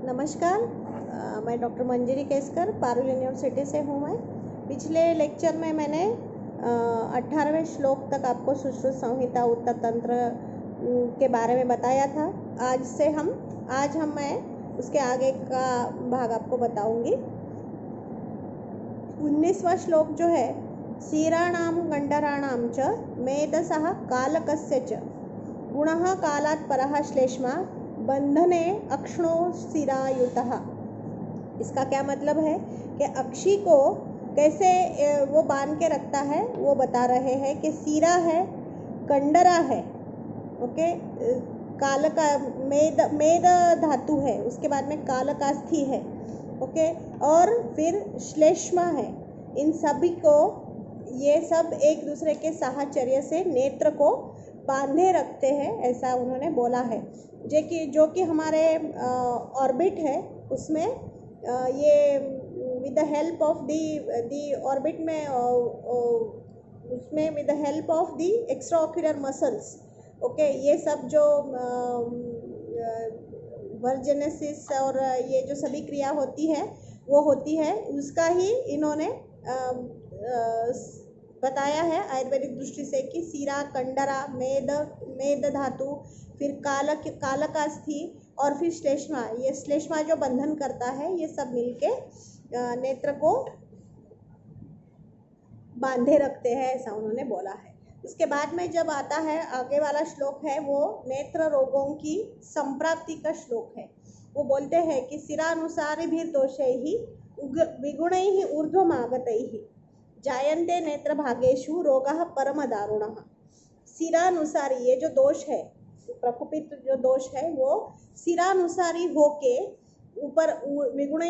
नमस्कार। मैं डॉक्टर मंजरी केसकर पारुल यूनिवर्सिटी से हूँ। मैं पिछले लेक्चर में मैंने 18वें श्लोक तक आपको सुश्रुत संहिता उत्तर तंत्र के बारे में बताया था। आज मैं उसके आगे का भाग आपको बताऊंगी। 19वां श्लोक जो है, क्षीराणां गंडराणां च मेधसः कालकस्य च गुणः कालात् परः श्लेष्मा बंधने अक्षणो शिरायुतः। इसका क्या मतलब है कि अक्षी को कैसे वो बांध के रखता है, वो बता रहे हैं कि सीरा है, कंडरा है, ओके, काल का मेद धातु है, उसके बाद में कालकास्थी है, ओके, और फिर श्लेष्मा है। इन सभी को ये सब एक दूसरे के साहचर्य से नेत्र को बांधे रखते हैं, ऐसा उन्होंने बोला है। जो कि हमारे ऑर्बिट है, उसमें ये with the help of the orbit में उसमें with the help of the extra ocular muscles, okay, ये सब जो वर्जेनेसिस और ये जो सभी क्रिया होती है वो होती है, उसका ही इन्होंने बताया है आयुर्वेदिक दृष्टि से कि सीरा, कंडरा, मेद धातु, फिर कालकास्थी और फिर श्लेष्मा। ये श्लेष्मा जो बंधन करता है, ये सब मिलके नेत्र को बांधे रखते हैं, ऐसा उन्होंने बोला है। उसके बाद में जब आता है आगे वाला श्लोक है, वो नेत्र रोगों की संप्राप्ति का श्लोक है। वो बोलते हैं कि सिरानुसारि भी दोषैहि विगुणैहि ऊर्ध्वमागतैहि जायन्ते नेत्र भागेषु रोगः परम दारुणः। सिरानुसारी, ये जो दोष है, प्रकुपित जो दोष है, वो सिरानुसारी होके ऊपर विगुण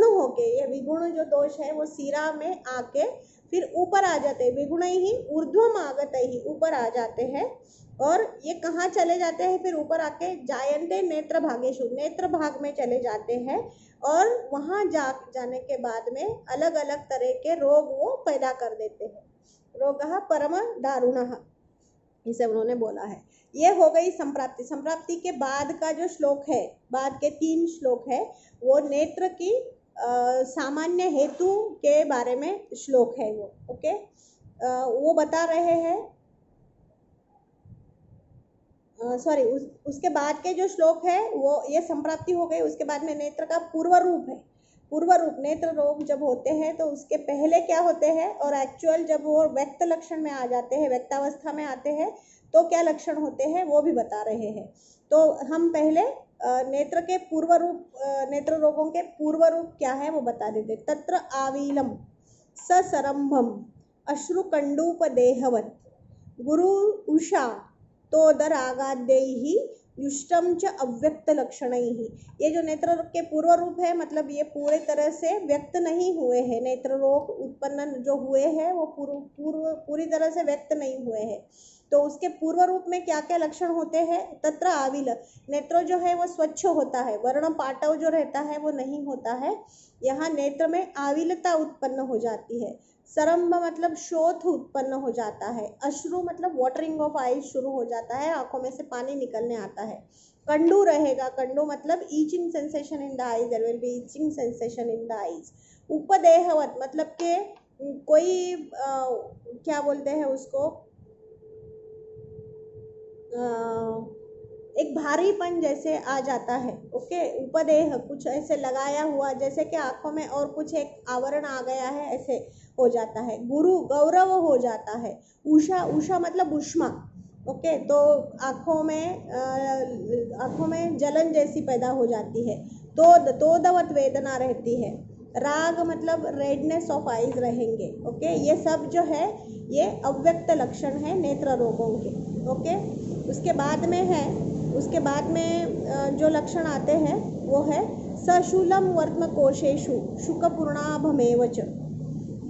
होके, ये विगुण जो दोष है वो सिरा में आके फिर ऊपर आ जाते हैं। विगुणैहि ऊर्ध्वम आगतैहि, ऊपर आ जाते हैं। और ये कहाँ चले जाते हैं? फिर ऊपर आके जायन्ते नेत्र भागेषु, नेत्र भाग में चले जाते हैं। और वहाँ जाने के बाद में अलग अलग तरह के रोग वो पैदा कर देते हैं। रोगः परम दारुणः, इसे उन्होंने बोला है। ये हो गई संप्राप्ति। संप्राप्ति के बाद का जो श्लोक है, बाद के 3 श्लोक है, वो नेत्र की सामान्य हेतु के बारे में श्लोक है वो, ओके। वो बता रहे हैं, सॉरी, उसके बाद के जो श्लोक है वो ये संप्राप्ति हो गई। उसके बाद में नेत्र का पूर्व रूप है। पूर्व रूप नेत्र रोग जब होते हैं तो उसके पहले क्या होते हैं, और एक्चुअल जब वो व्यक्त लक्षण में आ जाते हैं, व्यक्तावस्था में आते हैं, तो क्या लक्षण होते हैं वो भी बता रहे हैं। तो हम पहले नेत्र के पूर्व रूप, नेत्र रोगों के पूर्व रूप क्या है वो बता देते। तत्र आवीलम ससरंभम अश्रुकंडूपदेहवत गुरु उषा तोदरागाद्यैहि युष्टम च अव्यक्त लक्षणैहि। ये जो नेत्र रोग के पूर्व रूप है, मतलब ये पूरे तरह से व्यक्त नहीं हुए हैं। नेत्र रोग उत्पन्न जो हुए हैं वो पूरी तरह से व्यक्त नहीं हुए हैं। तो उसके पूर्व रूप में क्या क्या लक्षण होते हैं? तत्र आविल, नेत्र जो है वो स्वच्छ होता है, वर्ण पाटव जो रहता है वो नहीं होता है। यहाँ नेत्र में आविलता उत्पन्न हो जाती है। सरंभ मतलब शोथ उत्पन्न हो जाता है। अश्रु मतलब वाटरिंग ऑफ आईज शुरू हो जाता है, आंखों में से पानी निकलने आता है। कंडू रहेगा, कंडू मतलब itching sensation in the eyes, there will be itching sensation in the eyes. उपदेहवत मतलब के कोई क्या बोलते हैं उसको, एक भारीपन जैसे आ जाता है, ओके। उपदेह कुछ ऐसे लगाया हुआ, जैसे कि आंखों में और कुछ एक आवरण आ गया है, ऐसे हो जाता है। गुरु गौरव हो जाता है। उषा, उषा मतलब उष्मा, ओके। तो आंखों में जलन जैसी पैदा हो जाती है। तोदवत वेदना रहती है। राग मतलब रेडनेस ऑफ आईज रहेंगे, ओके। ये सब जो है ये अव्यक्त लक्षण है नेत्र रोगों के, ओके। उसके बाद में जो लक्षण आते हैं वो है सशूलम वर्त्म कोशेषु शुकपूर्णाभमेव च।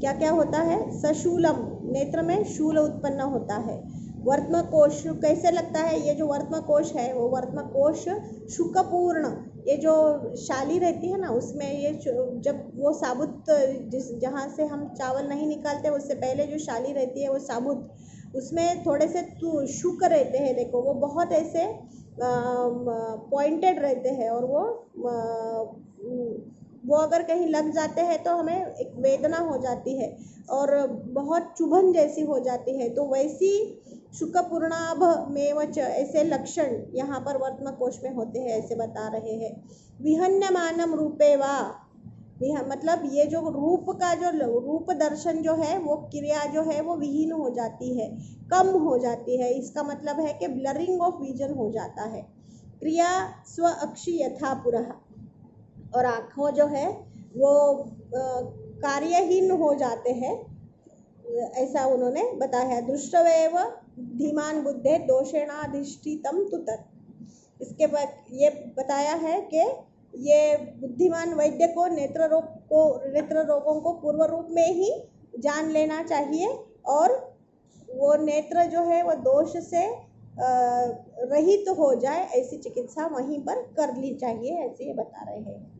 क्या क्या होता है? सशूलम, नेत्र में शूल उत्पन्न होता है। वर्त्म कोश कैसे लगता है? ये जो वर्त्म कोश है वो वर्त्म कोश शुकपूर्ण, ये जो शाली रहती है ना, उसमें ये जब वो साबुत, जहाँ से हम चावल नहीं निकालते उससे पहले जो शाली रहती है वो साबुत, उसमें थोड़े से शुक रहते हैं। देखो वो बहुत ऐसे पॉइंटेड रहते हैं और वो अगर कहीं लग जाते हैं तो हमें एक वेदना हो जाती है और बहुत चुभन जैसी हो जाती है। तो वैसी शुकपूर्णाभ मेवच ऐसे लक्षण यहाँ पर वर्तमान कोश में होते हैं, ऐसे बता रहे हैं। विहन्यमानम रूपे वा, मतलब ये जो रूप का जो रूप दर्शन जो है वो क्रिया जो है वो विहीन हो जाती है, कम हो जाती है। इसका मतलब है कि ब्लरिंग ऑफ विजन हो जाता है। क्रिया स्व अक्षी यथा पुरः, और आँखों जो है वो कार्यहीन हो जाते हैं, ऐसा उन्होंने बताया। दृष्टवेव धीमान बुद्धे दोषेणाधिष्ठितम तु तत्। इसके बाद ये बताया है कि ये बुद्धिमान वैद्य को नेत्र रोगों को पूर्व रूप में ही जान लेना चाहिए और वो नेत्र जो है वो दोष से रहित हो जाए, ऐसी चिकित्सा वहीं पर कर ली चाहिए, ऐसे ये बता रहे हैं।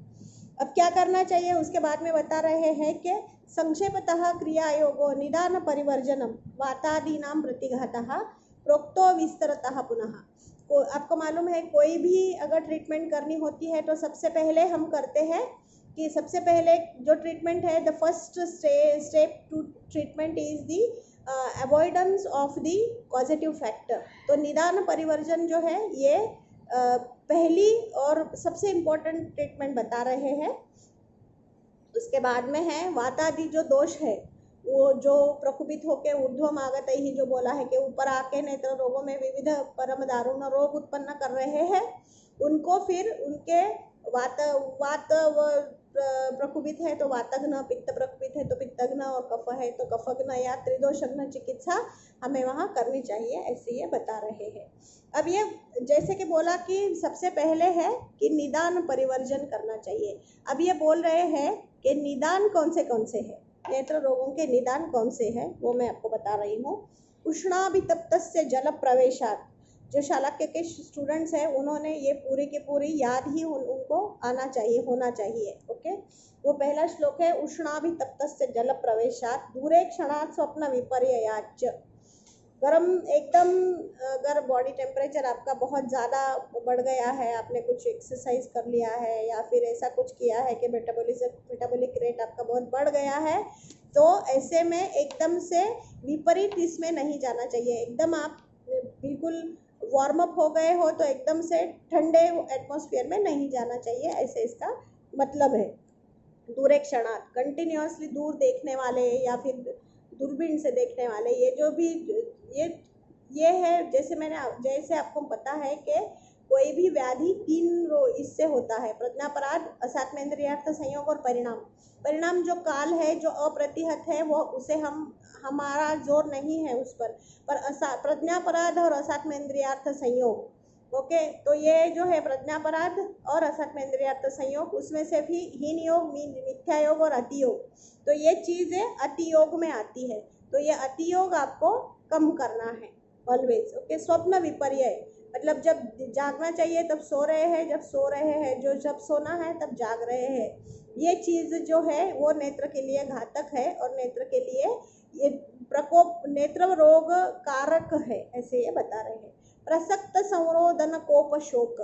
अब क्या करना चाहिए उसके बाद में बता रहे हैं कि संक्षेपतः क्रियायोगो निदान परिवर्जनम वातादीनां प्रतिघातः प्रोक्तो विस्तरतः पुनः। आपको मालूम है कोई भी अगर ट्रीटमेंट करनी होती है तो सबसे पहले हम करते हैं कि सबसे पहले जो ट्रीटमेंट है, the first step to treatment is the avoidance of the positive factor. तो निदान परिवर्जन जो है ये पहली और सबसे इम्पोर्टेंट ट्रीटमेंट बता रहे हैं। उसके बाद में है वातादि जो दोष है वो जो प्रकुपित होकर ऊर्ध्वम आगत ही जो बोला है कि ऊपर आके नेत्र रोगों में विविध परम दारुण रोग उत्पन्न कर रहे हैं, उनको फिर उनके वात प्रकुपित है तो वातघ्न, पित्त प्रकुपित है तो पित्तघ्न और कफ है तो कफघ्न या त्रिदोषघ्न चिकित्सा हमें वहाँ करनी चाहिए, ऐसे ये बता रहे हैं। अब ये जैसे कि बोला कि सबसे पहले है कि निदान परिवर्जन करना चाहिए। अब ये बोल रहे हैं कि निदान कौन से है, नेत्र रोगों के निदान कौन से हैं, वो मैं आपको बता रही हूँ। उष्णाभितप्तस्य जल प्रवेशात्, जो शालाक्य के स्टूडेंट्स हैं उन्होंने ये पूरी की पूरी याद ही उनको आना चाहिए, होना चाहिए। ओके, वो पहला श्लोक है उष्णाभितप्तस्य जल प्रवेशात् दूरे क्षणात् स्वप्न विपर्ययाच्च। गर्म एकदम, अगर बॉडी टेम्परेचर आपका बहुत ज़्यादा बढ़ गया है, आपने कुछ एक्सरसाइज कर लिया है या फिर ऐसा कुछ किया है कि मेटाबॉलिक रेट आपका बहुत बढ़ गया है, तो ऐसे में एकदम से विपरीत इसमें नहीं जाना चाहिए। एकदम आप बिल्कुल वार्म अप हो गए हो तो एकदम से ठंडे एटमॉस्फेयर में नहीं जाना चाहिए, ऐसे इसका मतलब है। दूरे क्षणात्, कंटिन्यूसली दूर देखने वाले या फिर दूरबीन से देखने वाले, ये जो भी ये है, जैसे आपको पता है कि कोई भी व्याधि इससे होता है, प्रज्ञापराध, असात्मेन्द्रियार्थ संयोग और परिणाम जो काल है, जो अप्रतिहत है, वो उसे हमारा जोर नहीं है उस पर प्रज्ञापराध और असात्मेन्द्रियार्थ संयोग। ओके, तो ये जो है प्रज्ञापराध और असात्मेन्द्रियार्थ संयोग, उसमें से भी हीन योग, मिथ्या योग और अतियोग, तो ये चीज़ें अतियोग में आती है। तो ये अतियोग आपको कम करना है ऑलवेज। ओके, स्वप्न विपर्य मतलब जब जागना चाहिए तब सो रहे हैं, जब सो रहे हैं जब सोना है तब जाग रहे हैं, ये चीज़ जो है वो नेत्र के लिए घातक है और नेत्र के लिए ये प्रकोप, नेत्र रोग कारक है, ऐसे ये बता रहे हैं। प्रसक्त संरोधन कोप शोक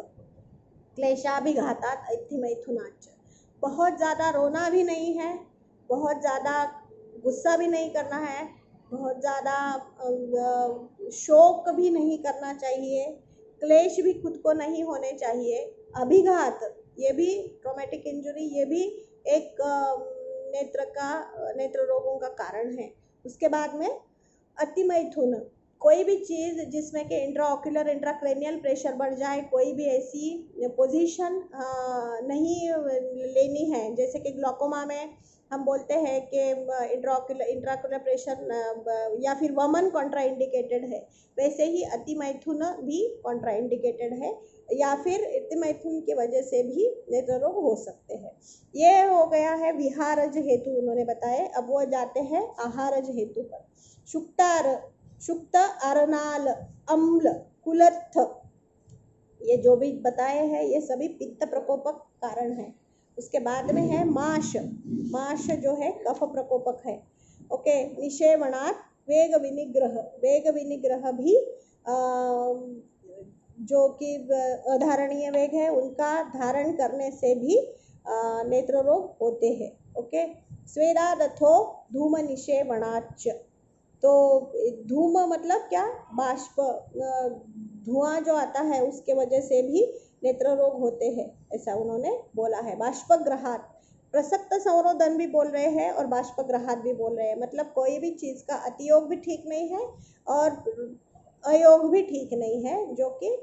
क्लेशाभिघातात् ऐथिमैथुनाच्च। बहुत ज़्यादा रोना भी नहीं है, बहुत ज़्यादा गुस्सा भी नहीं करना है, बहुत ज़्यादा शोक भी नहीं करना चाहिए, क्लेश भी खुद को नहीं होने चाहिए। अभिघात, ये भी ट्रॉमेटिक इंजरी, ये भी एक नेत्र रोगों का कारण है। उसके बाद में अतिमैथुन, कोई भी चीज़ जिसमें कि इंट्राऑक्यूलर इंट्राक्रेनियल प्रेशर बढ़ जाए, कोई भी ऐसी पोजीशन नहीं लेनी है। जैसे कि ग्लूकोमा में हम बोलते हैं कि इंट्राऑक्यूलर प्रेशर या फिर वमन कॉन्ट्राइंडिकेटेड है, वैसे ही अतिमैथुन भी कॉन्ट्राइंडिकेटेड है, या फिर अतिमैथुन की वजह से भी नेत्र रोग हो सकते हैं। ये हो गया है विहारज हेतु उन्होंने बताए। अब वो जाते हैं आहारज हेतु पर। शुक्त, अरनाल, अम्ल, कुलत्थ, ये जो भी बताए हैं ये सभी पित्त प्रकोपक कारण है। उसके बाद में है माश जो है कफ प्रकोपक है। ओके, निषेवणात् वेग विनिग्रह भी जो कि अधारणीय वेग है उनका धारण करने से भी नेत्र रोग होते हैं। ओके, स्वेदा रथो धूम निषेवणाच। तो धूम मतलब क्या, बाष्प, धुआं जो आता है उसके वजह से भी नेत्र रोग होते हैं, ऐसा उन्होंने बोला है। बाष्पग्रहात, प्रसक्त संरोधन भी बोल रहे हैं और बाष्पग्रहात भी बोल रहे हैं, मतलब कोई भी चीज़ का अतियोग भी ठीक नहीं है और अयोग भी ठीक नहीं है, जो कि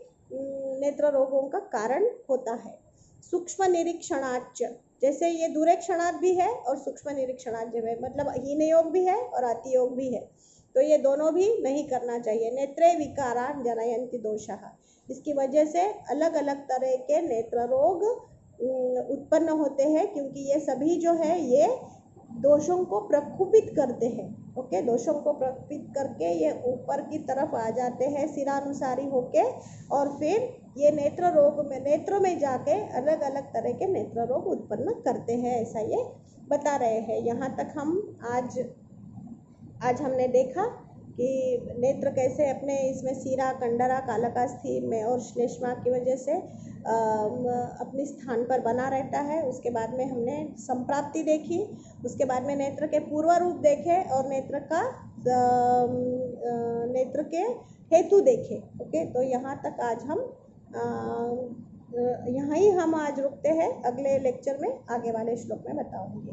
नेत्र रोगों का कारण होता है। सूक्ष्म निरीक्षणाच, जैसे ये दूरेक्षणात् भी है और सूक्ष्म निरीक्षणात् जो है, मतलब हीन योग भी है और अतियोग भी है, तो ये दोनों भी नहीं करना चाहिए। नेत्रे विकारान् जनयन्ति दोषः, इसकी वजह से अलग अलग तरह के नेत्र रोग उत्पन्न होते हैं, क्योंकि ये सभी जो है ये दोषों को प्रकुपित करते हैं। ओके, दोषों को प्रकुपित करके ये ऊपर की तरफ आ जाते हैं सिरानुसारी होके, और फिर ये नेत्र रोग में, नेत्रों में जाके अलग अलग तरह के नेत्र रोग उत्पन्न करते हैं, ऐसा ये बता रहे हैं। यहाँ तक हम आज हमने देखा कि नेत्र कैसे अपने इसमें सीरा, कंडरा, कालकास्थि में और श्लेष्मा की वजह से अपने स्थान पर बना रहता है। उसके बाद में हमने संप्राप्ति देखी, उसके बाद में नेत्र के पूर्व रूप देखे और नेत्र के हेतु देखे। ओके, तो यहाँ तक आज हम यहाँ ही हम आज रुकते हैं, अगले लेक्चर में आगे वाले श्लोक में बताऊंगी।